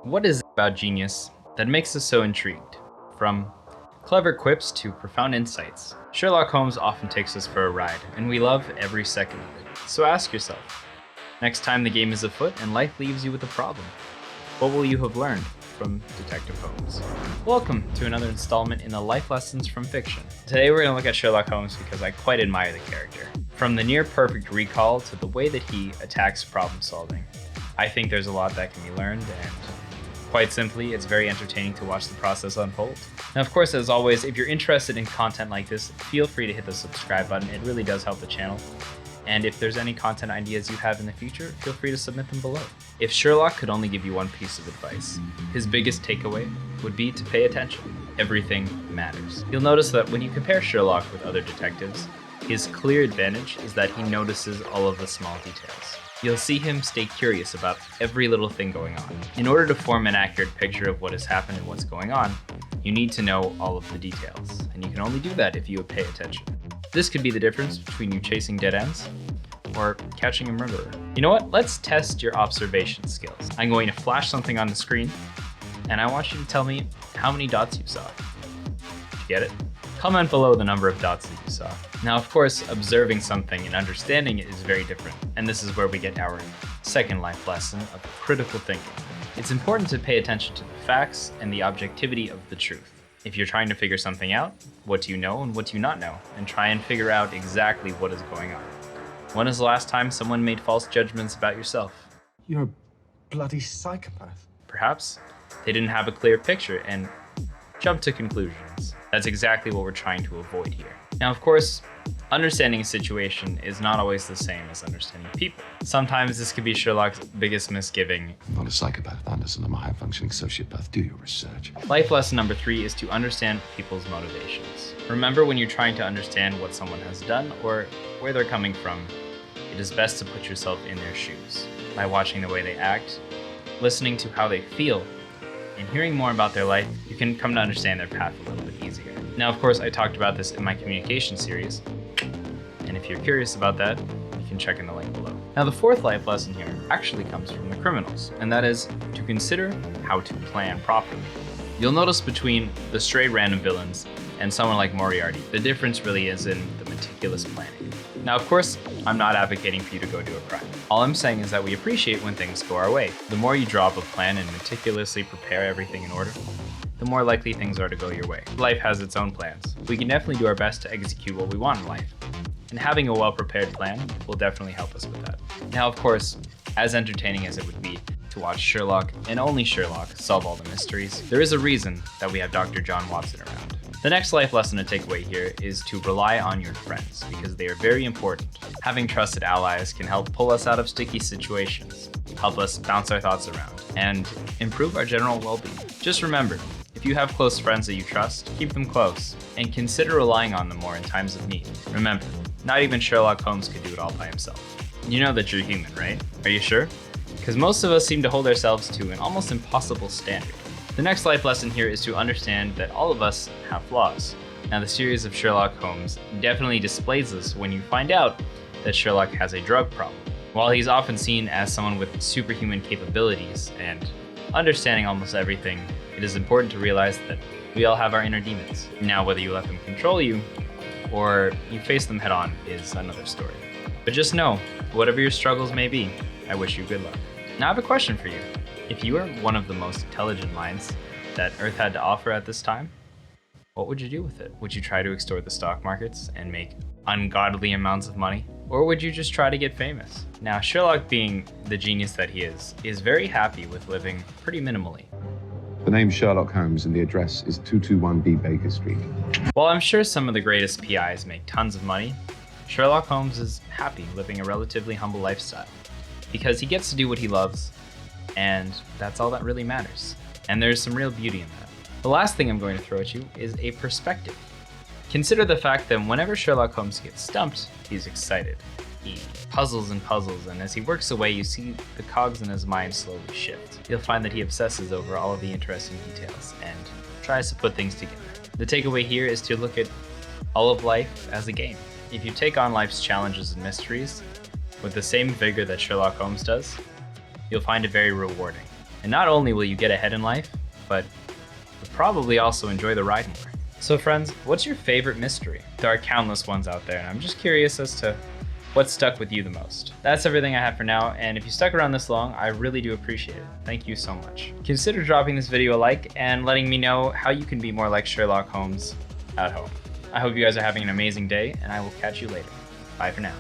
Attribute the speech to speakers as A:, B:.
A: What is it about genius that makes us so intrigued? From clever quips to profound insights, Sherlock Holmes often takes us for a ride, and we love every second of it. So ask yourself, next time the game is afoot and life leaves you with a problem, what will you have learned from Detective Holmes? Welcome to another installment in the Life Lessons from Fiction. Today we're going to look at Sherlock Holmes because I quite admire the character. From the near-perfect recall to the way that he attacks problem solving, I think there's a lot that can be learned, and quite simply, it's very entertaining to watch the process unfold. Now, of course, as always, if you're interested in content like this, feel free to hit the subscribe button. It really does help the channel. And if there's any content ideas you have in the future, feel free to submit them below. If Sherlock could only give you one piece of advice, his biggest takeaway would be to pay attention. Everything matters. You'll notice that when you compare Sherlock with other detectives, his clear advantage is that he notices all of the small details. You'll see him stay curious about every little thing going on. In order to form an accurate picture of what has happened and what's going on, you need to know all of the details, and you can only do that if you pay attention. This could be the difference between you chasing dead ends or catching a murderer. You know what? Let's test your observation skills. I'm going to flash something on the screen, and I want you to tell me how many dots you saw. Did you get it? Comment below the number of dots that you saw. Now, of course, observing something and understanding it is very different, and this is where we get our second life lesson of critical thinking. It's important to pay attention to the facts and the objectivity of the truth. If you're trying to figure something out, what do you know and what do you not know, and try and figure out exactly what is going on. When is the last time someone made false judgments about yourself?
B: You're a bloody psychopath.
A: Perhaps they didn't have a clear picture and jumped to conclusions. That's exactly what we're trying to avoid here. Now, of course, understanding a situation is not always the same as understanding people. Sometimes this could be Sherlock's biggest misgiving.
B: I'm not a psychopath, Anderson. I'm a high-functioning sociopath. Do your research.
A: Life lesson number 3 is to understand people's motivations. Remember, when you're trying to understand what someone has done or where they're coming from, it is best to put yourself in their shoes. By watching the way they act, listening to how they feel, and hearing more about their life, you can come to understand their path a little bit easier. Now, of course, I talked about this in my communication series, and if you're curious about that, you can check in the link below. Now, the fourth life lesson here actually comes from the criminals, and that is to consider how to plan properly. You'll notice between the stray random villains and someone like Moriarty, the difference really is in the meticulous planning. Now, of course, I'm not advocating for you to go do a crime. All I'm saying is that we appreciate when things go our way. The more you draw up a plan and meticulously prepare everything in order, the more likely things are to go your way. Life has its own plans. We can definitely do our best to execute what we want in life, and having a well-prepared plan will definitely help us with that. Now, of course, as entertaining as it would be to watch Sherlock, and only Sherlock, solve all the mysteries, there is a reason that we have Dr. John Watson around. The next life lesson to take away here is to rely on your friends, because they are very important. Having trusted allies can help pull us out of sticky situations, help us bounce our thoughts around, and improve our general well-being. Just remember, if you have close friends that you trust, keep them close, and consider relying on them more in times of need. Remember, not even Sherlock Holmes could do it all by himself. You know that you're human, right? Are you sure? Because most of us seem to hold ourselves to an almost impossible standard. The next life lesson here is to understand that all of us have flaws. Now, the series of Sherlock Holmes definitely displays this when you find out that Sherlock has a drug problem. While he's often seen as someone with superhuman capabilities and understanding almost everything, it is important to realize that we all have our inner demons. Now, whether you let them control you or you face them head on is another story. But just know, whatever your struggles may be, I wish you good luck. Now, I have a question for you. If you were one of the most intelligent minds that Earth had to offer at this time, what would you do with it? Would you try to extort the stock markets and make ungodly amounts of money? Or would you just try to get famous? Now, Sherlock, being the genius that he is very happy with living pretty minimally.
B: The name's Sherlock Holmes and the address is 221B Baker Street.
A: While I'm sure some of the greatest PIs make tons of money, Sherlock Holmes is happy living a relatively humble lifestyle because he gets to do what he loves, and that's all that really matters. And there's some real beauty in that. The last thing I'm going to throw at you is a perspective. Consider the fact that whenever Sherlock Holmes gets stumped, he's excited. He puzzles and puzzles, and as he works away, you see the cogs in his mind slowly shift. You'll find that he obsesses over all of the interesting details and tries to put things together. The takeaway here is to look at all of life as a game. If you take on life's challenges and mysteries with the same vigor that Sherlock Holmes does, you'll find it very rewarding. And not only will you get ahead in life, but you'll probably also enjoy the ride more. So friends, what's your favorite mystery? There are countless ones out there, and I'm just curious as to what stuck with you the most. That's everything I have for now, and if you stuck around this long, I really do appreciate it. Thank you so much. Consider dropping this video a like and letting me know how you can be more like Sherlock Holmes at home. I hope you guys are having an amazing day, and I will catch you later. Bye for now.